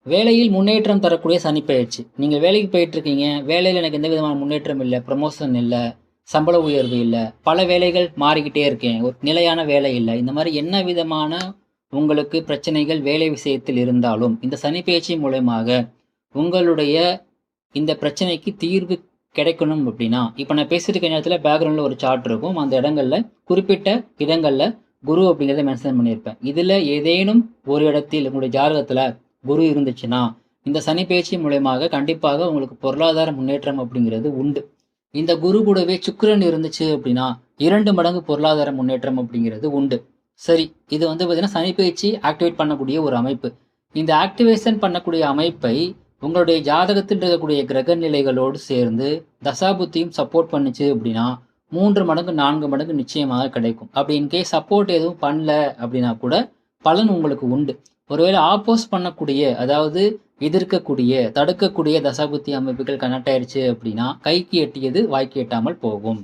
வேலையில் முன்னேற்றம் தரக்கூடிய சனி பெயர்ச்சி. நீங்க வேலைக்கு போயிட்டுருக்கீங்க. வேலையில எனக்கு எந்த விதமான முன்னேற்றம் இல்ல. ப்ரமோஷன் இல்ல. சம்பள உயர்வு இல்ல. பல வேலைகள் மாறிக்கிட்டே இருக்கேன். ஒரு நிலையான வேலை இல்ல. இந்த மாரி என்ன விதமான உங்களுக்கு பிரச்சனைகள் வேலை விஷயத்தில் இருந்தாலும், இந்த சனி பெயர்ச்சி மூலியமாக உங்களுடைய இந்த பிரச்சனைக்கு தீர்வு கிடைக்கணும் அப்படின்னா, இப்ப நான் பேசிட்டு இருக்க நேரத்துல பேக்கிரவுண்ட்ல ஒரு சார்ட் இருக்கும். அந்த இடங்கள்ல குறிப்பிட்ட இடங்கள்ல குரு அப்படிங்கிறத மென்ஷன் பண்ணியிருப்பேன். இதுல ஏதேனும் ஒரு இடத்தில் உங்களுடைய ஜாதகத்துல குரு இருந்துச்சுன்னா, இந்த சனி பெயர்ச்சி மூலியமாக கண்டிப்பாக உங்களுக்கு பொருளாதார முன்னேற்றம் அப்படிங்கிறது உண்டு. இந்த குரு கூடவே சுக்கிரன் இருந்துச்சு அப்படின்னா, 2 மடங்கு பொருளாதார முன்னேற்றம் அப்படிங்கிறது உண்டு. சரி, இது வந்து பார்த்தீங்கன்னா, சனி பெயர்ச்சி ஆக்டிவேட் பண்ணக்கூடிய ஒரு அமைப்பு. இந்த ஆக்டிவேஷன் பண்ணக்கூடிய அமைப்பை உங்களுடைய ஜாதகத்தில் இருக்கக்கூடிய கிரக நிலைகளோடு சேர்ந்து தசாபுத்தியும் சப்போர்ட் பண்ணுச்சு அப்படின்னா, 3 மடங்கு 4 மடங்கு நிச்சயமாக கிடைக்கும். அப்படி இன்கேஸ் சப்போர்ட் எதுவும் பண்ணல அப்படின்னா கூட பலன் உங்களுக்கு உண்டு. ஒருவேளை ஆப்போஸ் பண்ணக்கூடிய, அதாவது எதிர்க்கக்கூடிய, தடுக்கக்கூடிய தசாபுத்தி அமைப்புகள் கனெக்ட் ஆயிருச்சு அப்படின்னா, கைக்கு எட்டியது வாய்க்கு எட்டாமல் போகும்.